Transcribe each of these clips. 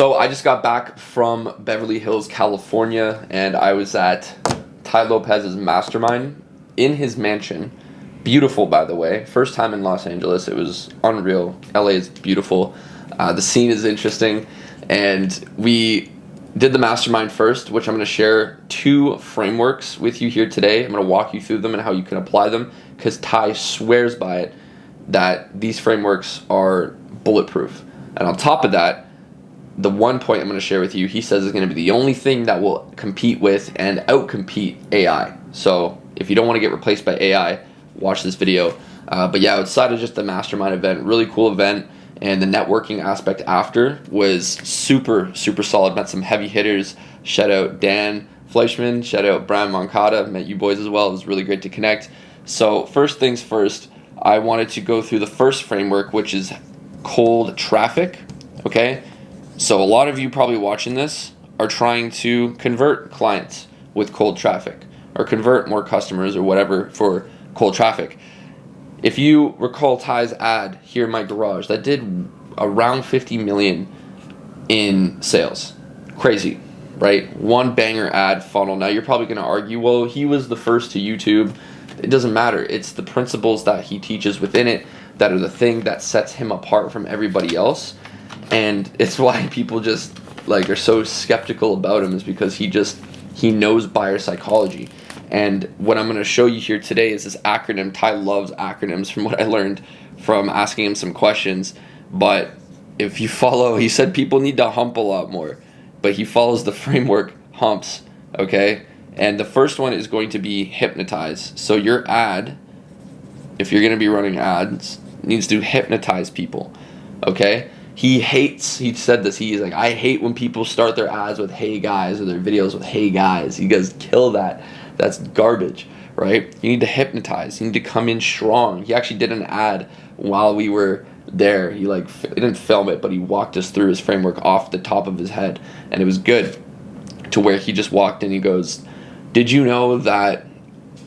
So I just got back from Beverly Hills, California, and I was at Tai Lopez's mastermind in his mansion. Beautiful, by the way. First time in Los Angeles. It was unreal. LA is beautiful. The scene is interesting. And we did the mastermind first, which I'm going to share 2 frameworks with you here today. I'm going to walk you through them and how you can apply them, because Tai swears by it that these frameworks are bulletproof. And on top of that, the one point I'm going to share with you, he says is going to be the only thing that will compete with and outcompete AI. So if you don't want to get replaced by AI, watch this video. But yeah, outside of just the mastermind event, really cool event, and the networking aspect after was super, super solid. Met some heavy hitters. Shout out Dan Fleischman. Shout out Brian Moncada. Met you boys as well. It was really great to connect. So first things first, I wanted to go through the first framework, which is cold traffic. Okay? So a lot of you probably watching this are trying to convert clients with cold traffic, or convert more customers or whatever for cold traffic. If you recall Tai's ad here in my garage, that did around 50 million in sales. Crazy, right? One banger ad funnel. Now you're probably going to argue, well, he was the first to YouTube. It doesn't matter. It's the principles that he teaches within it that are the thing that sets him apart from everybody else. And it's why people just are so skeptical about him, is because he knows buyer psychology. And what I'm going to show you here today is this acronym. Tai loves acronyms from what I learned from asking him some questions. But if you follow, he said people need to hump a lot more. But he follows the framework humps, okay? And the first one is going to be hypnotize. So your ad, if you're going to be running ads, needs to hypnotize people, okay? He said this, he's like, I hate when people start their ads with hey guys, or their videos with hey guys. You guys kill that. That's garbage, right? You need to hypnotize. You need to come in strong. He actually did an ad while we were there. He didn't film it, but he walked us through his framework off the top of his head. And it was good, to where he just walked in. He goes, did you know that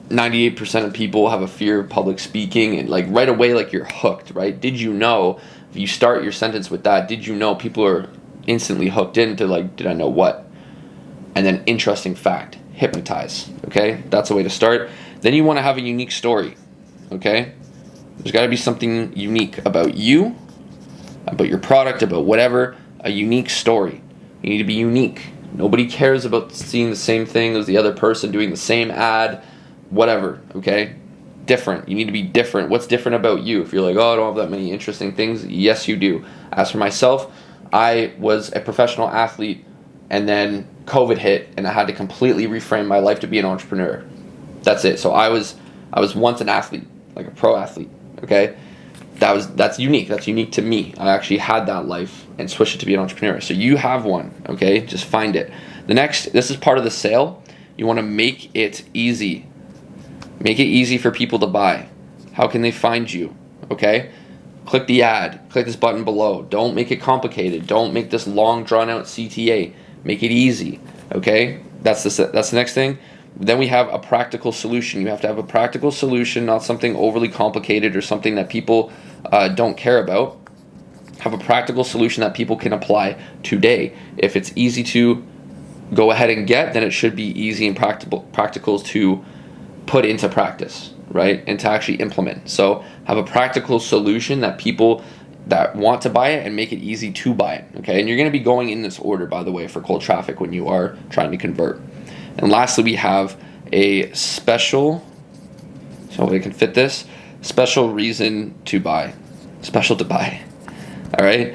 98% of people have a fear of public speaking? And right away, you're hooked, right? Did you know, if you start your sentence with that, did you know, people are instantly hooked into did I know what? And then interesting fact. Hypnotize, okay? That's a way to start. Then you want to have a unique story, okay? There's got to be something unique about you, about your product, about whatever, a unique story. You need to be unique. Nobody cares about seeing the same thing as the other person, doing the same ad, whatever, okay? Different. You need to be different. What's different about you? If you're oh, I don't have that many interesting things, yes, you do. As for myself, I was a professional athlete, and then COVID hit, and I had to completely reframe my life to be an entrepreneur. That's it. So I was once an athlete, a pro athlete, okay? That's unique. That's unique to me. I actually had that life and switched it to be an entrepreneur. So you have one, okay? Just find it. The next, this is part of the sale. You want to make it easy. Make it easy for people to buy. How can they find you, okay? Click the ad. Click this button below. Don't make it complicated. Don't make this long, drawn-out CTA. Make it easy, okay? That's the next thing. Then we have a practical solution. You have to have a practical solution, not something overly complicated or something that people don't care about. Have a practical solution that people can apply today. If it's easy to go ahead and get, then it should be easy and practicals to put into practice, right? And to actually implement. So have a practical solution that people that want to buy it, and make it easy to buy it, okay? And you're going to be going in this order, by the way, for cold traffic when you are trying to convert. And lastly, we have a special, so we can fit this, special reason to buy. Special to buy, all right?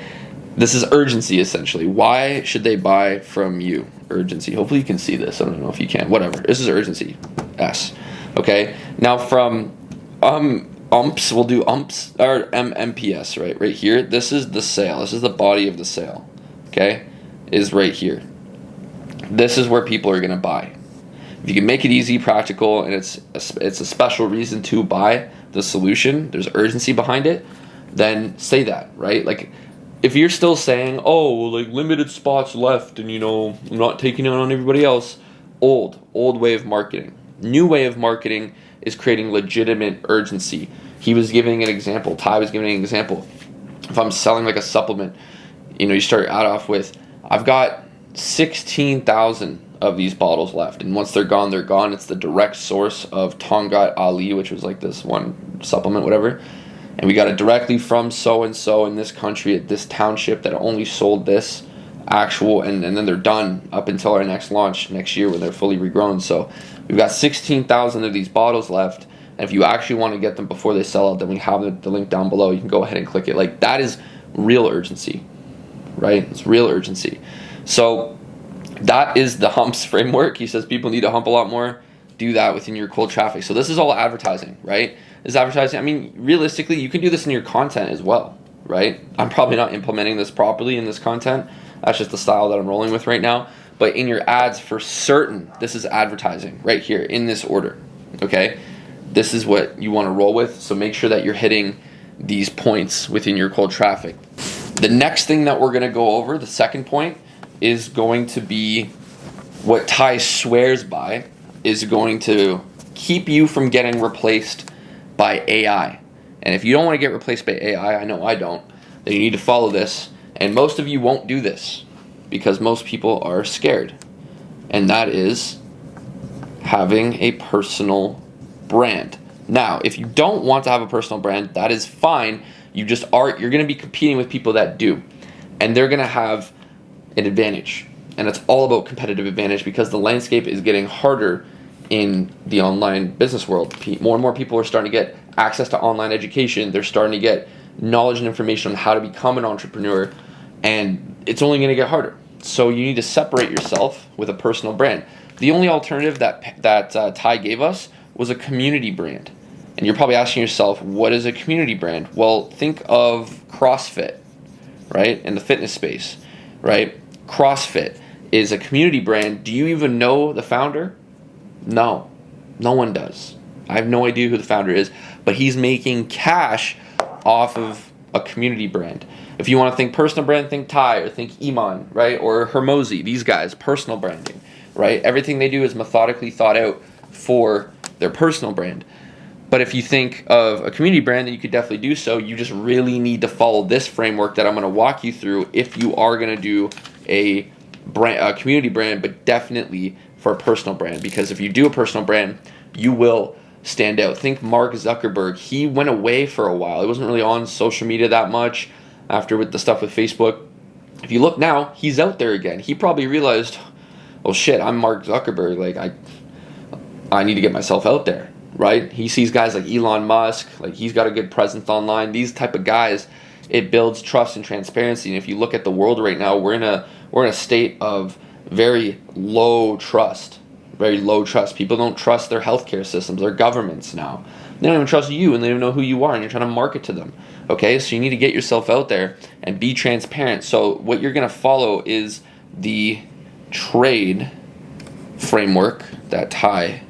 This is urgency, essentially. Why should they buy from you? Urgency. Hopefully you can see this. I don't know if you can. Whatever. This is urgency. S. Okay? Now from umps, we'll do umps or MMPS, right here. This is the sale. This is the body of the sale, okay? Is right here. This is where people are going to buy. If you can make it easy, practical, and it's a special reason to buy the solution, there's urgency behind it, then say that, right? If you're still saying, oh, limited spots left, and I'm not taking it on everybody else, old way of marketing. New way of marketing is creating legitimate urgency. He was giving an example. Tai was giving an example. If I'm selling a supplement, you start out off with I've got 16,000 of these bottles left, and once they're gone, they're gone. It's the direct source of Tongat Ali, which was like this one supplement, whatever. And we got it directly from so-and-so in this country at this township that only sold this actual, and then they're done up until our next launch next year when they're fully regrown. So we've got 16,000 of these bottles left. And if you actually want to get them before they sell out, then we have the link down below. You can go ahead and click it. Like, that is real urgency, right? It's real urgency. So that is the humps framework. He says people need to hump a lot more. Do that within your cold traffic. So this is all advertising, right? This is advertising. I mean, realistically, you can do this in your content as well, right? I'm probably not implementing this properly in this content. That's just the style that I'm rolling with right now. But in your ads, for certain, this is advertising right here in this order, okay? This is what you want to roll with. So make sure that you're hitting these points within your cold traffic. The next thing that we're going to go over, the second point, is going to be what Tai swears by is going to keep you from getting replaced by AI. And if you don't want to get replaced by AI, I know I don't, then you need to follow this. And most of you won't do this because most people are scared. And that is having a personal brand. Now, if you don't want to have a personal brand, that is fine. You're going to be competing with people that do. And they're going to have an advantage. And it's all about competitive advantage because the landscape is getting harder in the online business world. More and more people are starting to get access to online education. They're starting to get knowledge and information on how to become an entrepreneur. And it's only going to get harder. So you need to separate yourself with a personal brand. The only alternative that Tai gave us was a community brand. And you're probably asking yourself, what is a community brand? Well, think of CrossFit, right? In the fitness space, right? CrossFit is a community brand. Do you even know the founder? No one does. I have no idea who the founder is, but he's making cash off of a community brand. If you want to think personal brand, think Tai or think Iman, right? Or Hermosi, these guys, personal branding, right? Everything they do is methodically thought out for their personal brand. But if you think of a community brand, then you could definitely do so. You just really need to follow this framework that I'm going to walk you through if you are going to do a community brand, but definitely for a personal brand. Because if you do a personal brand, you will stand out. Think Mark Zuckerberg. He went away for a while. He wasn't really on social media that much after with the stuff with Facebook. If you look now, he's out there again. He probably realized, oh shit, I'm Mark Zuckerberg. Like I need to get myself out there, right? He sees guys like Elon Musk, like he's got a good presence online. These type of guys, it builds trust and transparency. And if you look at the world right now, we're in a state of very low trust. Very low trust. People don't trust their healthcare systems, their governments now. They don't even trust you, and they don't know who you are, and you're trying to market to them. Okay, so you need to get yourself out there and be transparent. So what you're going to follow is the trade framework that Tai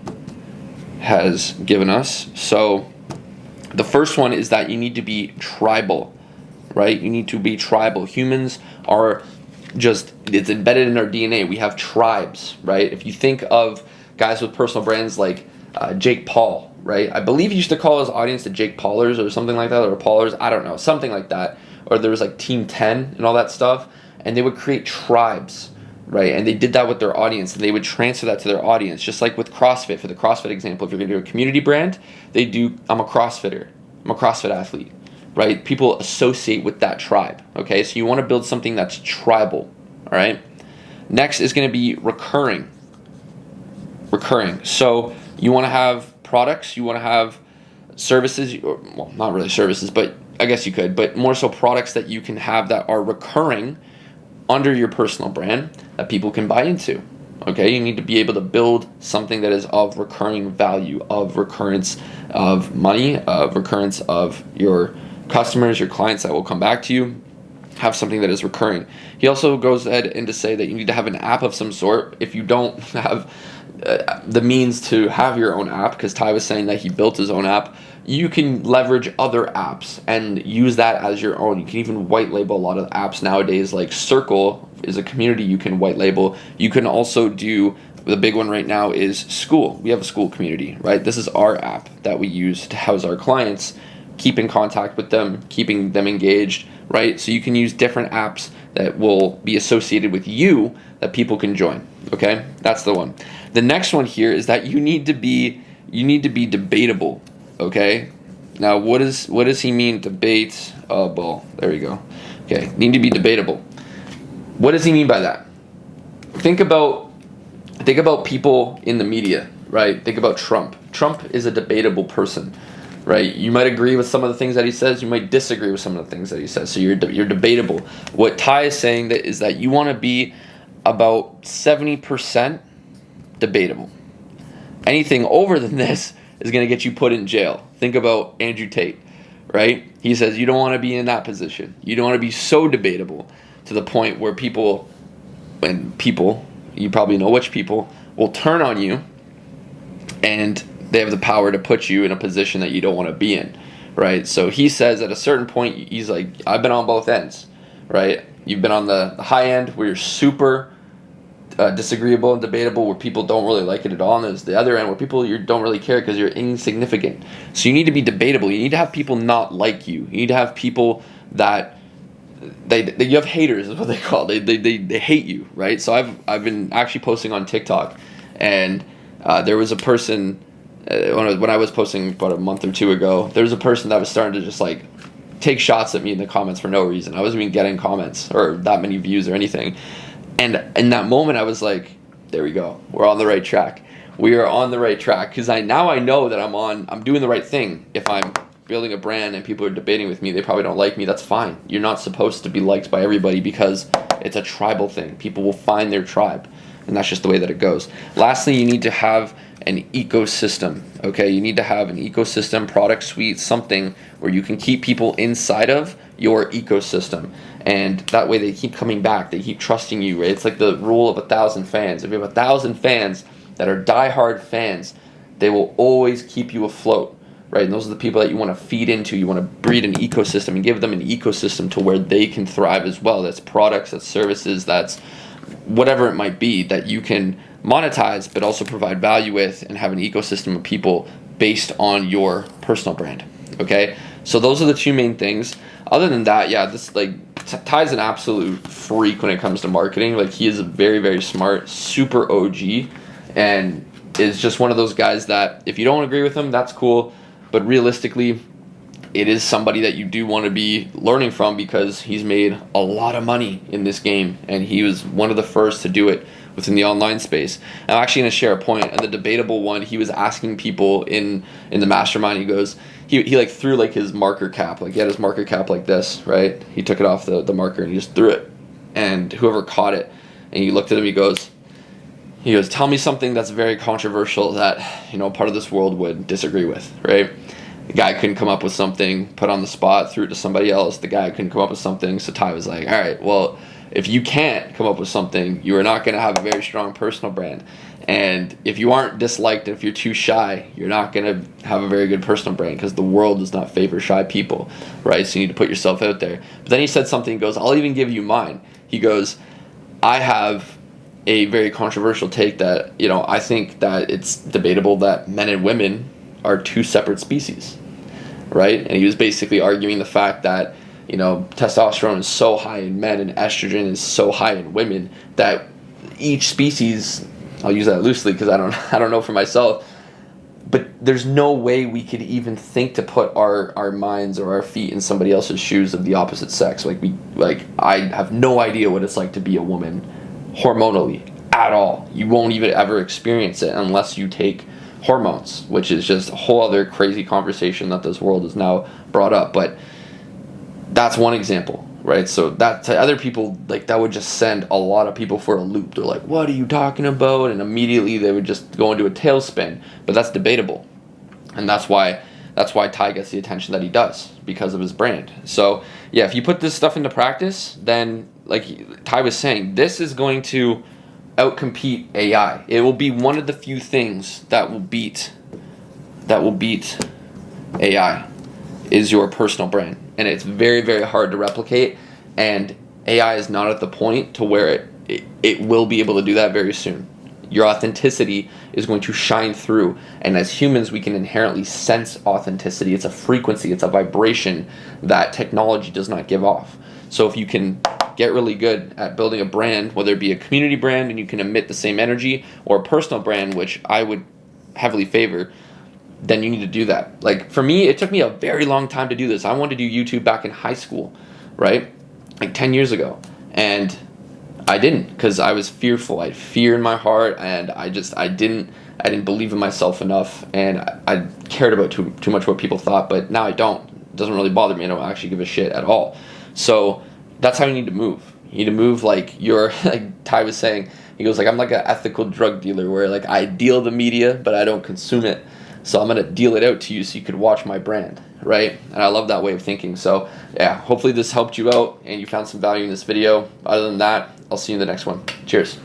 has given us. So the first one is that you need to be tribal, right? You need to be tribal. Humans are it's embedded in our DNA. We have tribes, right? If you think of guys with personal brands like Jake Paul, right? I believe he used to call his audience the Jake Paulers or something like that, or Paulers, I don't know, something like that. Or there was like Team 10 and all that stuff. And they would create tribes, right? And they did that with their audience, and they would transfer that to their audience. Just like with CrossFit, for the CrossFit example, if you're going to do a community brand, I'm a CrossFitter. I'm a CrossFit athlete, right? People associate with that tribe, okay? So you want to build something that's tribal, all right? Next is going to be recurring. So you want to have products, you want to have services, well, not really services, but I guess you could, but more so products that you can have that are recurring under your personal brand that people can buy into. Okay, you need to be able to build something that is of recurring value, of recurrence of money, of recurrence of your customers, your clients that will come back to you. Have something that is recurring. He also goes ahead and to say that you need to have an app of some sort. If you don't have the means to have your own app, because Tai was saying that he built his own app, you can leverage other apps and use that as your own. You can even white label a lot of apps nowadays, like Circle is a community you can white label. You can also do, the big one right now is School. We have a school community, right? This is our app that we use to house our clients, keep in contact with them, keeping them engaged, right? So you can use different apps that will be associated with you that people can join. Okay, that's the one. The next one here is that you need to be debatable. Okay, now what does he mean debate? Oh, well, there we go. Okay, need to be debatable. What does he mean by that? Think about people in the media, right? Think about Trump. Trump is a debatable person, right? You might agree with some of the things that he says. You might disagree with some of the things that he says. So you're debatable. What Tai is saying is that you want to be about 70% debatable. Anything over than this is going to get you put in jail. Think about Andrew Tate, right? He says you don't want to be in that position. You don't want to be so debatable to the point where people, you probably know which people, will turn on you and they have the power to put you in a position that you don't want to be in, right? So he says at a certain point, he's like, I've been on both ends, right? You've been on the high end where you're super disagreeable and debatable, where people don't really like it at all, and there's the other end where people you don't really care because you're insignificant. So you need to be debatable. You need to have people not like you. You need to have people that you have haters is what they call it. They hate you, right? So I've been actually posting on TikTok, and there was a person when I was posting about a month or two ago. There was a person that was starting to just like take shots at me in the comments for no reason. I wasn't even getting comments or that many views or anything. And in that moment, I was like, there we go. We're on the right track. We are on the right track because I know that I'm doing the right thing. If I'm building a brand and people are debating with me, they probably don't like me. That's fine. You're not supposed to be liked by everybody because it's a tribal thing. People will find their tribe, and that's just the way that it goes. Lastly, you need to have an ecosystem. Okay, you need to have an ecosystem, product suite, something where you can keep people inside of your ecosystem, and that way they keep coming back. They keep trusting you. Right? It's like the rule of 1,000 fans. If you have 1,000 fans that are diehard fans, they will always keep you afloat. Right, and those are the people that you want to feed into. You want to breed an ecosystem and give them an ecosystem to where they can thrive as well. That's products, that's services, that's whatever it might be that you can monetize, but also provide value with, and have an ecosystem of people based on your personal brand. Okay, so those are the two main things. Other than that, yeah, this like Ty's an absolute freak when it comes to marketing. Like he is a very, very smart, super OG, and is just one of those guys that if you don't agree with him, that's cool. But realistically, it is somebody that you do want to be learning from because he's made a lot of money in this game, and he was one of the first to do it within the online space. I'm actually going to share a point. And the debatable one, he was asking people in the mastermind. He goes, he like threw like his marker cap, like he had his marker cap like this, right? He took it off the marker and he just threw it, and whoever caught it, and he looked at him, he goes, tell me something that's very controversial that, part of this world would disagree with, right? The guy couldn't come up with something, put on the spot, threw it to somebody else. The guy couldn't come up with something, so Tai was like, all right, well, if you can't come up with something, you are not going to have a very strong personal brand. And if you aren't disliked, if you're too shy, you're not going to have a very good personal brand because the world does not favor shy people, right? So you need to put yourself out there. But then he said something, he goes, I'll even give you mine. He goes, I have a very controversial take that, I think that it's debatable that men and women are two separate species, right? And he was basically arguing the fact that, testosterone is so high in men and estrogen is so high in women that each species, I'll use that loosely because I don't know for myself, but there's no way we could even think to put our minds or our feet in somebody else's shoes of the opposite sex. I have no idea what it's like to be a woman hormonally at all. You won't even ever experience it unless you take hormones, which is just a whole other crazy conversation that this world has now brought up. But that's one example, right? So that to other people, like that would just send a lot of people for a loop. They're like, what are you talking about? And immediately they would just go into a tailspin. But that's debatable, and that's why Tai gets the attention that he does, because of his brand. So yeah, if you put this stuff into practice, then like Tai was saying, this is going to outcompete AI. It will be one of the few things that will beat AI is your personal brand. And it's very, very hard to replicate, and AI is not at the point to where it will be able to do that very soon. Your authenticity is going to shine through, and as humans we can inherently sense authenticity. It's a frequency, it's a vibration that technology does not give off. So if you can get really good at building a brand, whether it be a community brand and you can emit the same energy, or a personal brand, which I would heavily favor, then you need to do that. Like for me, it took me a very long time to do this. I wanted to do YouTube back in high school, right? Like 10 years ago. And I didn't, because I was fearful. I had fear in my heart, and I didn't believe in myself enough, and I cared about too much what people thought, but now I don't. It doesn't really bother me. I don't actually give a shit at all. So that's how you need to move. You need to move like you're, like Ty was saying, he goes like, I'm like an ethical drug dealer where like I deal the media, but I don't consume it. So I'm going to deal it out to you so you could watch my brand, right? And I love that way of thinking. So yeah, hopefully this helped you out and you found some value in this video. Other than that, I'll see you in the next one. Cheers.